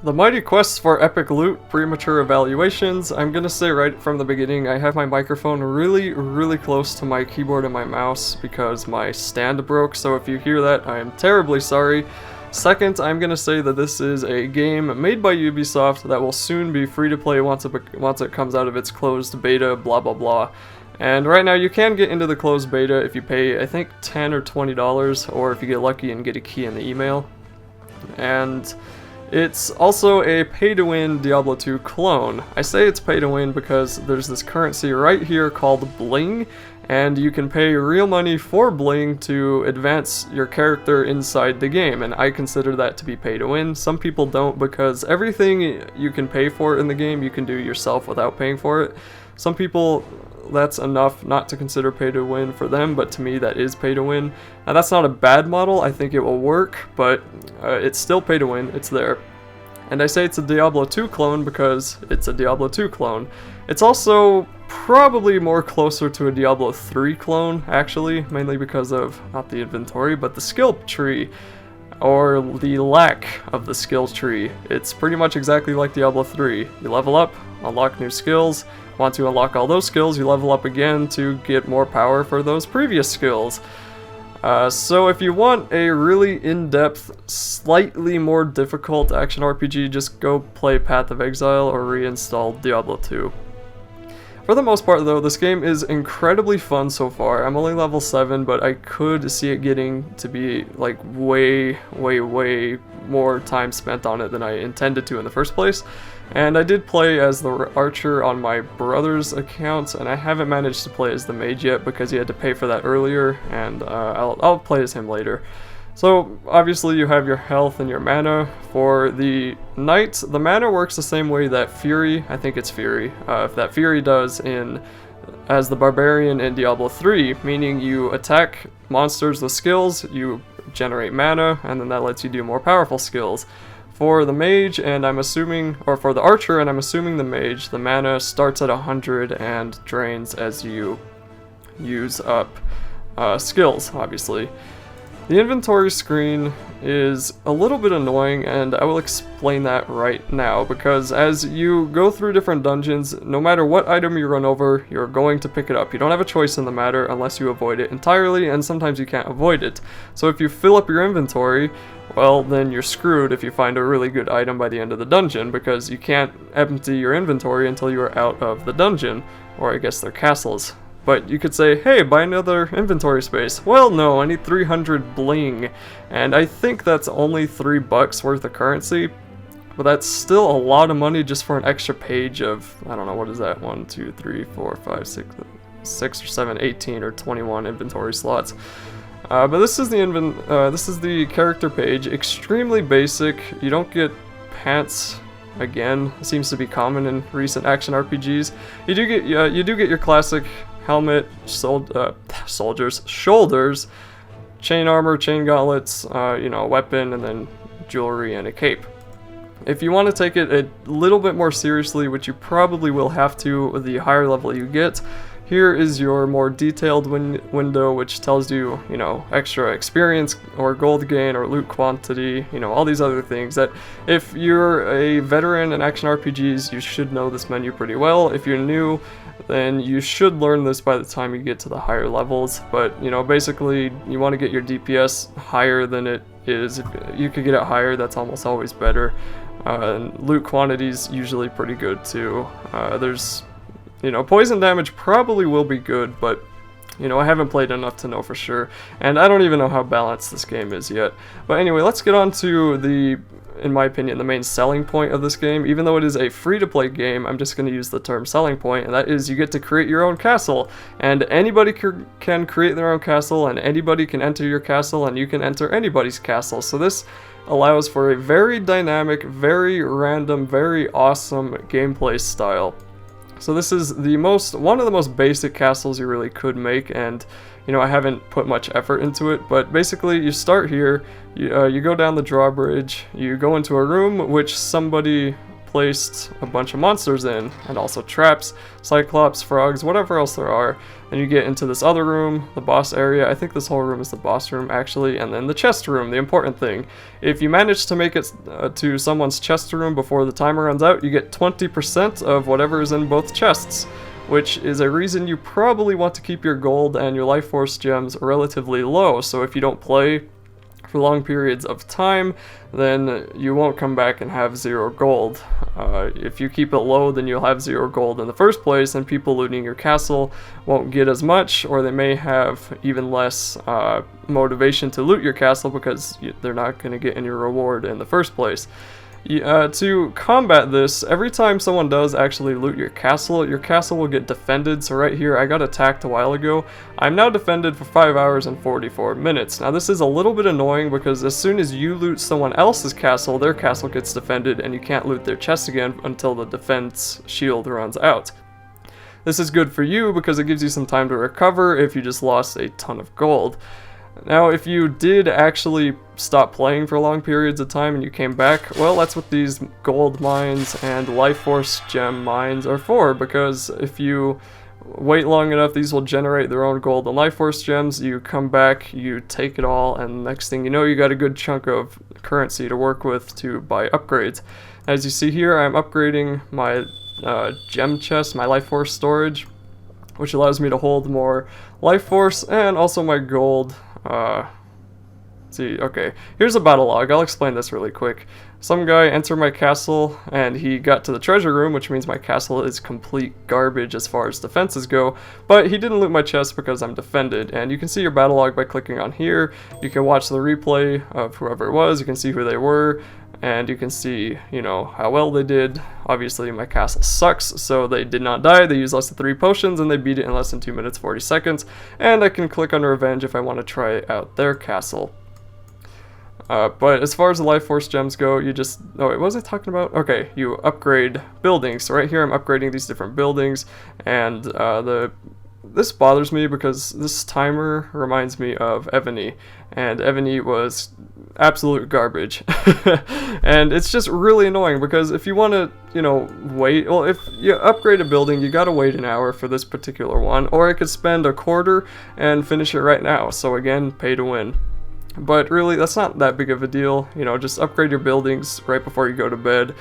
The mighty quest for epic loot, premature evaluations. I'm gonna say right from the beginning, I have my microphone really close to my keyboard and my mouse because my stand broke, so if you hear that, I am terribly sorry. Second, I'm gonna say that this is a game made by Ubisoft that will soon be free to play once it comes out of its closed beta, blah blah blah. And right now you can get into the closed beta if you pay, I think, $10 or $20, or if you get lucky and get a key in the email. And it's also a pay-to-win Diablo 2 clone. I say it's pay-to-win because there's this currency right here called Bling, and you can pay real money for Bling to advance your character inside the game, and I consider that to be pay-to-win. Some people don't, because everything you can pay for in the game you can do yourself without paying for it. Some people, that's enough not to consider pay to win for them, but to me that is pay to win. Now that's not a bad model, I think it will work, but it's still pay to win, it's there. And I say it's a Diablo 2 clone because it's a Diablo 2 clone. It's also probably more closer to a Diablo 3 clone, actually, mainly because of, not the inventory, but the skill tree, or the lack of the skill tree. It's pretty much exactly like Diablo 3. You level up, unlock new skills. Want to unlock all those skills, you level up again to get more power for those previous skills. So if you want a really in-depth, slightly more difficult action RPG, just go play Path of Exile or reinstall Diablo 2. For the most part though, this game is incredibly fun so far. I'm only level 7, but I could see it getting to be like way more time spent on it than I intended to in the first place. And I did play as the archer on my brother's account, and I haven't managed to play as the mage yet because he had to pay for that earlier, and I'll play as him later. So obviously you have your health and your mana. For the knight, the mana works the same way that Fury, I think it's Fury, that Fury does as the barbarian in Diablo 3, meaning you attack monsters with skills, you generate mana, and then that lets you do more powerful skills. For the mage, and I'm assuming, or for the archer, and I'm assuming the mage, the mana starts at 100 and drains as you use up skills, obviously. The inventory screen is a little bit annoying, and I will explain that right now, because as you go through different dungeons, no matter what item you run over, you're going to pick it up. You don't have a choice in the matter unless you avoid it entirely, and sometimes you can't avoid it. So if you fill up your inventory, well, then you're screwed if you find a really good item by the end of the dungeon, because you can't empty your inventory until you are out of the dungeon, or I guess they're castles. But you could say, hey, buy another inventory space. Well, no, I need 300 bling, and I think that's only $3 worth of currency, but that's still a lot of money just for an extra page of, I don't know, what is that, 1, 2, 3, 4, 5, 6 or 7, 18 or 21 inventory slots. But this is the character page, extremely basic. You don't get pants. Again, it seems to be common in recent action RPGs. You do get your classic helmet, shoulders, chain armor, chain gauntlets, weapon, and then jewelry and a cape. If you want to take it a little bit more seriously, which you probably will have to with the higher level you get, here is your more detailed window, which tells you, extra experience or gold gain or loot quantity, all these other things that if you're a veteran in action RPGs, you should know this menu pretty well. If you're new, then you should learn this by the time you get to the higher levels. But, basically you want to get your DPS higher than it is. If you could get it higher, that's almost always better. And loot quantity's usually pretty good too. Poison damage probably will be good, but, I haven't played enough to know for sure, and I don't even know how balanced this game is yet. But anyway, let's get on to in my opinion, the main selling point of this game. Even though it is a free-to-play game, I'm just going to use the term selling point, and that is you get to create your own castle, and anybody can create their own castle, and anybody can enter your castle, and you can enter anybody's castle. So this allows for a very dynamic, very random, very awesome gameplay style. So this is one of the most basic castles you really could make, and I haven't put much effort into it, but basically you start here, you go down the drawbridge, you go into a room which somebody placed a bunch of monsters in, and also traps, cyclops, frogs, whatever else there are. Then you get into this other room, the boss area. I think this whole room is the boss room actually, and then the chest room, the important thing. If you manage to make it to someone's chest room before the timer runs out, you get 20% of whatever is in both chests, which is a reason you probably want to keep your gold and your life force gems relatively low. So if you don't play for long periods of time, then you won't come back and have 0 gold. If you keep it low, then you'll have 0 gold in the first place, and people looting your castle won't get as much, or they may have even less motivation to loot your castle because they're not going to get any reward in the first place. To combat this, every time someone does actually loot your castle will get defended. So right here, I got attacked a while ago. I'm now defended for 5 hours and 44 minutes. Now this is a little bit annoying because as soon as you loot someone else's castle, their castle gets defended and you can't loot their chest again until the defense shield runs out. This is good for you because it gives you some time to recover if you just lost a ton of gold. Now, if you did actually stop playing for long periods of time and you came back, well, that's what these gold mines and life force gem mines are for, because if you wait long enough, these will generate their own gold and life force gems. You come back, you take it all, and next thing you know, you got a good chunk of currency to work with to buy upgrades. As you see here, I'm upgrading my gem chest, my life force storage, which allows me to hold more life force and also my gold. Okay, here's a battle log. I'll explain this really quick. Some guy entered my castle and he got to the treasure room, which means my castle is complete garbage as far as defenses go, but he didn't loot my chest because I'm defended. And you can see your battle log by clicking on here. You can watch the replay of whoever it was, you can see who they were, and you can see, you know, how well they did. Obviously my castle sucks, so they did not die. They used less than 3 potions and they beat it in less than 2 minutes 40 seconds. And I can click on revenge if I want to try out their castle. But as far as the life force gems go, you just, oh wait, what was I talking about? Okay, you upgrade buildings. So right here I'm upgrading these different buildings, and this bothers me because this timer reminds me of Ebony, and Ebony was absolute garbage. And it's just really annoying because if you want to, you know, wait, well, if you upgrade a building, you gotta wait an hour for this particular one, or I could spend a quarter and finish it right now. So again, pay to win. But really, that's not that big of a deal. You know, just upgrade your buildings right before you go to bed,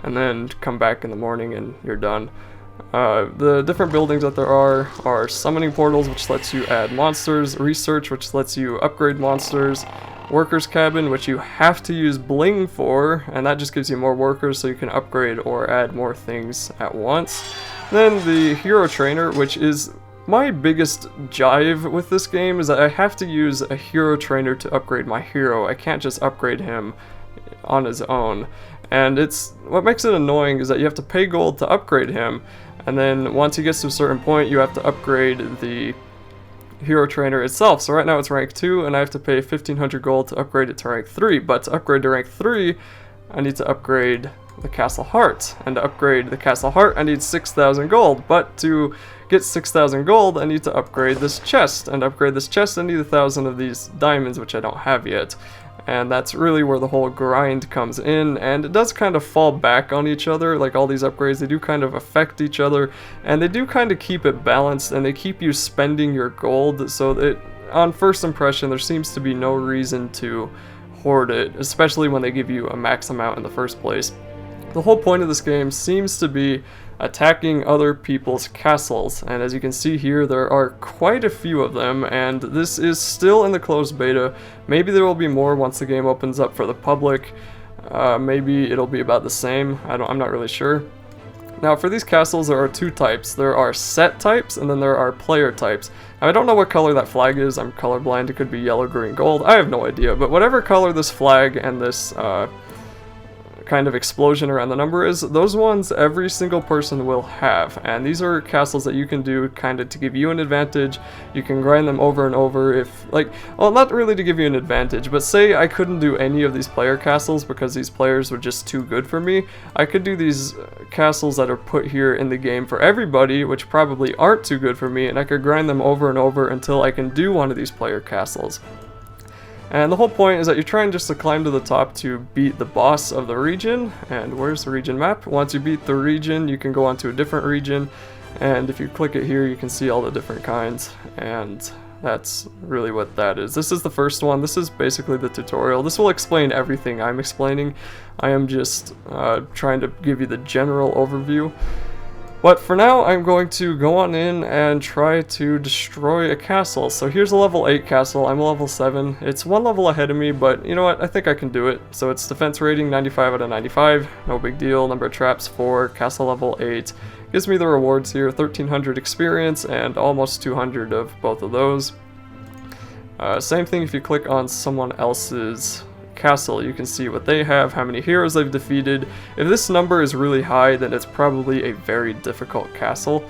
and then come back in the morning and you're done. The different buildings that there are summoning portals, which lets you add monsters, research, which lets you upgrade monsters, workers cabin, which you have to use bling for, and that just gives you more workers so you can upgrade or add more things at once. Then the hero trainer, which is my biggest jive with this game, is that I have to use a hero trainer to upgrade my hero. I can't just upgrade him on his own. And it's what makes it annoying is that you have to pay gold to upgrade him, and then once he gets to a certain point, you have to upgrade the hero trainer itself. So right now it's rank 2, and I have to pay 1500 gold to upgrade it to rank 3. But to upgrade to rank 3, I need to upgrade the castle heart, and to upgrade the castle heart I need 6,000 gold. But to get 6,000 gold I need to upgrade this chest, and to upgrade this chest I need 1,000 of these diamonds, which I don't have yet. And that's really where the whole grind comes in, and it does kind of fall back on each other. Like all these upgrades, they do kind of affect each other, and they do kind of keep it balanced, and they keep you spending your gold, so that on first impression there seems to be no reason to hoard it, especially when they give you a max amount in the first place. The whole point of this game seems to be attacking other people's castles, and as you can see here, there are quite a few of them, and this is still in the closed beta. Maybe there will be more once the game opens up for the public. Maybe it'll be about the same. I'm not really sure. Now for these castles there are 2 types. There are set types and then there are player types. Now, I don't know what color that flag is. I'm colorblind. It could be yellow, green, gold. I have no idea, but whatever color this flag and this kind of explosion around the number is, those ones every single person will have, and these are castles that you can do kind of to give you an advantage. You can grind them over and over if, like, well, not really to give you an advantage, but say I couldn't do any of these player castles because these players were just too good for me. I could do these castles that are put here in the game for everybody, which probably aren't too good for me, and I could grind them over and over until I can do one of these player castles. And the whole point is that you're trying just to climb to the top to beat the boss of the region. And where's the region map? Once you beat the region, you can go on to a different region. And if you click it here, you can see all the different kinds. And that's really what that is. This is the first one. This is basically the tutorial. This will explain everything I'm explaining. I am just trying to give you the general overview. But for now, I'm going to go on in and try to destroy a castle. So here's a level 8 castle. I'm a level 7. It's one level ahead of me, but you know what? I think I can do it. So it's defense rating 95 out of 95. No big deal. Number of traps 4. Castle level 8. Gives me the rewards here. 1300 experience and almost 200 of both of those. Same thing if you click on someone else's castle, you can see what they have, how many heroes they've defeated. If this number is really high, then it's probably a very difficult castle.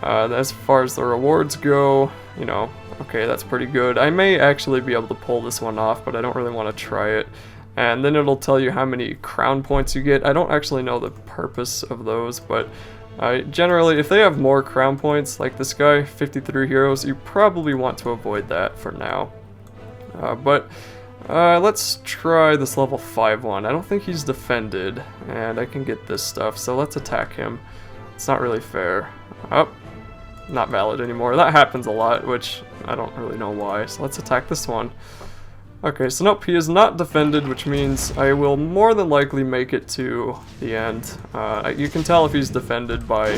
As far as the rewards go, you know, okay, that's pretty good. I may actually be able to pull this one off, but I don't really want to try it. And then it'll tell you how many crown points you get. I don't actually know the purpose of those, but generally, if they have more crown points, like this guy, 53 heroes, you probably want to avoid that for now. Let's try this level 5 one. I don't think he's defended, and I can get this stuff, so let's attack him. It's not really fair. Oh, not valid anymore. That happens a lot, which I don't really know why, so let's attack this one. Okay, so nope, he is not defended, which means I will more than likely make it to the end. You can tell if he's defended by,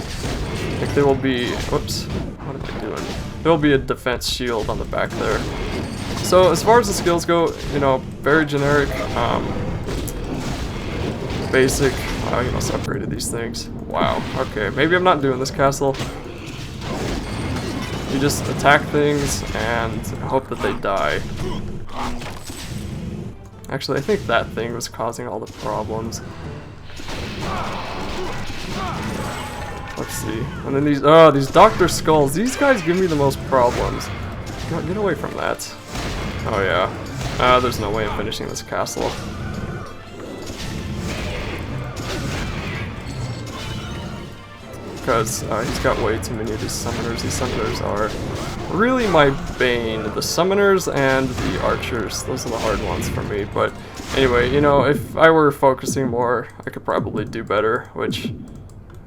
like, there will be, whoops, what am I doing? There will be a defense shield on the back there. So as far as the skills go, you know, very generic, basic. You know, separated these things. Wow. Okay, maybe I'm not doing this castle. You just attack things and hope that they die. Actually, I think that thing was causing all the problems. Let's see. And then these Dr. Skulls. These guys give me the most problems. Get away from that. Oh yeah. There's no way I'm finishing this castle. Because he's got way too many of these summoners. These summoners are really my bane. The summoners and the archers. Those are the hard ones for me. But anyway, you know, if I were focusing more, I could probably do better, which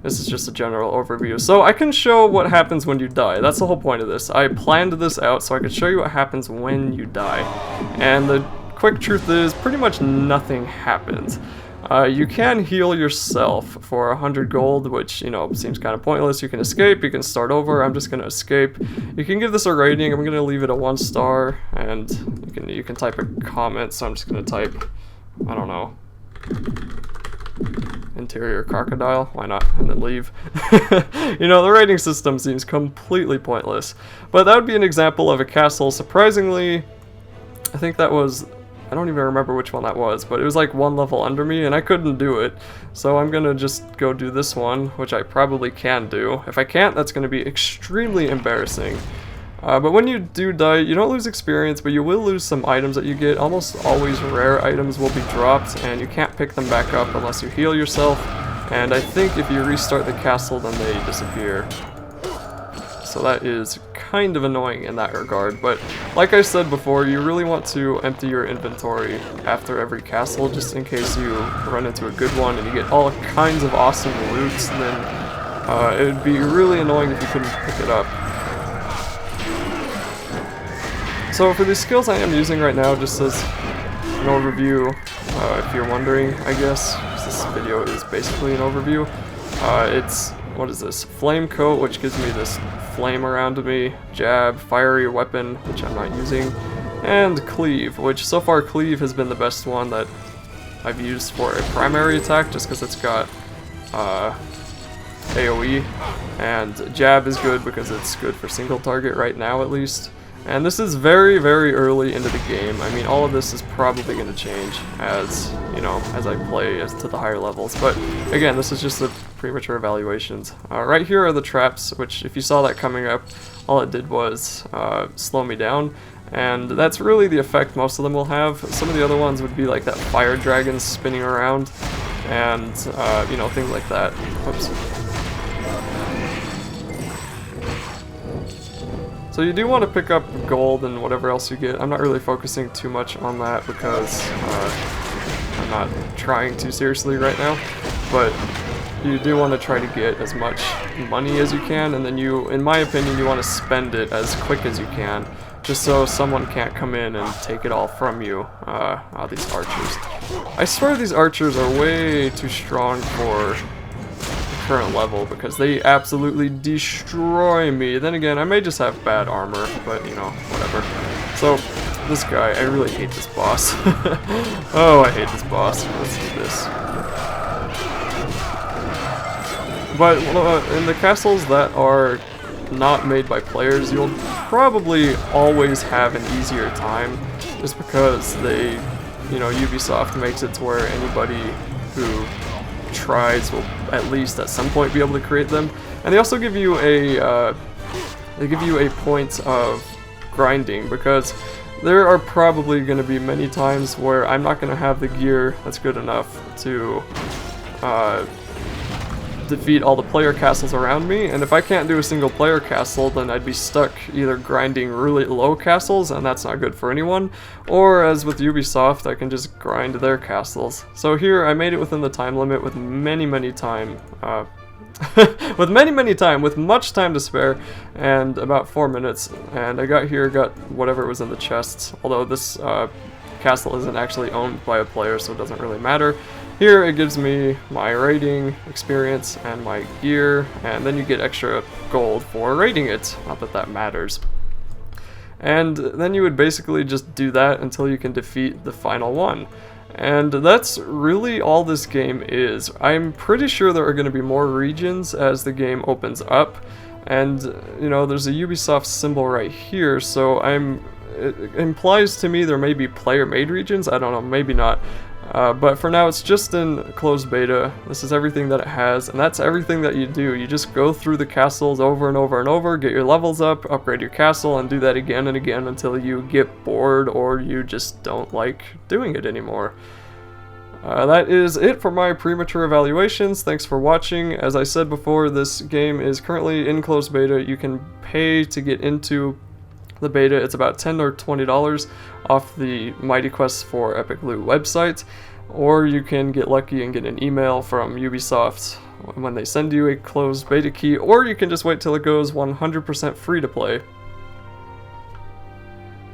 this is just a general overview. So I can show what happens when you die. That's the whole point of this. I planned this out so I could show you what happens when you die. And the quick truth is pretty much nothing happens. You can heal yourself for 100 gold, which, you know, seems kind of pointless. You can escape, you can start over. I'm just going to escape. You can give this a rating. I'm going to leave it a 1 star, and you can type a comment. So I'm just going to type, I don't know, interior crocodile, why not, and then leave. You know, the rating system seems completely pointless. But that would be an example of a castle. Surprisingly, I think that was, I don't even remember which one that was, but it was like 1 level under me, and I couldn't do it. So I'm gonna just go do this one, which I probably can do. If I can't, that's gonna be extremely embarrassing. But when you do die, you don't lose experience, but you will lose some items that you get. Almost always rare items will be dropped, and you can't pick them back up unless you heal yourself. And I think if you restart the castle, then they disappear. So that is kind of annoying in that regard, but like I said before, you really want to empty your inventory after every castle, just in case you run into a good one and you get all kinds of awesome loot. Then it would be really annoying if you couldn't pick it up. So for these skills I am using right now, just as an overview, if you're wondering, I guess, this video is basically an overview. It's, what is this? Flame coat, which gives me this flame around me, jab, fiery weapon, which I'm not using, and cleave, which so far cleave has been the best one that I've used for a primary attack, just because it's got AoE, and jab is good because it's good for single target right now at least. And this is very, very early into the game. I mean, all of this is probably going to change as, you know, as I play to the higher levels. But again, this is just the premature evaluations. Right here are the traps, which if you saw that coming up, all it did was slow me down. And that's really the effect most of them will have. Some of the other ones would be like that fire dragon spinning around and, you know, things like that. Whoops. So you do want to pick up gold and whatever else you get. I'm not really focusing too much on that because I'm not trying too seriously right now, but you do want to try to get as much money as you can, and then you, in my opinion, you want to spend it as quick as you can, just so someone can't come in and take it all from you. These archers. I swear these archers are way too strong for the current level because they absolutely destroy me. Then again, I may just have bad armor, but you know, whatever. So, this guy, I really hate this boss. Oh, I hate this boss. Let's do this. But in the castles that are not made by players, you'll probably always have an easier time just because they, you know, Ubisoft makes it to where anybody who tries will at least at some point be able to create them. And they also give you a point of grinding, because there are probably going to be many times where I'm not going to have the gear that's good enough to defeat all the player castles around me, and if I can't do a single player castle, then I'd be stuck either grinding really low castles, and that's not good for anyone, or as with Ubisoft, I can just grind their castles. So here, I made it within the time limit with many time, with much time to spare, and about 4 minutes, and I got here, got whatever was in the chests, although this castle isn't actually owned by a player, so it doesn't really matter. Here it gives me my raiding experience and my gear, and then you get extra gold for raiding it. Not that that matters. And then you would basically just do that until you can defeat the final one. And that's really all this game is. I'm pretty sure there are going to be more regions as the game opens up. And, you know, there's a Ubisoft symbol right here, so it implies to me there may be player-made regions. I don't know, maybe not. But for now, it's just in closed beta. This is everything that it has, and that's everything that you do. You just go through the castles over and over and over, get your levels up, upgrade your castle, and do that again and again until you get bored or you just don't like doing it anymore. That is it for my premature evaluations. Thanks for watching. As I said before, this game is currently in closed beta. You can pay to get into the beta. It's about $10 or $20 off the Mighty Quest for Epic Loot website, or you can get lucky and get an email from Ubisoft when they send you a closed beta key, or you can just wait till it goes 100% free to play.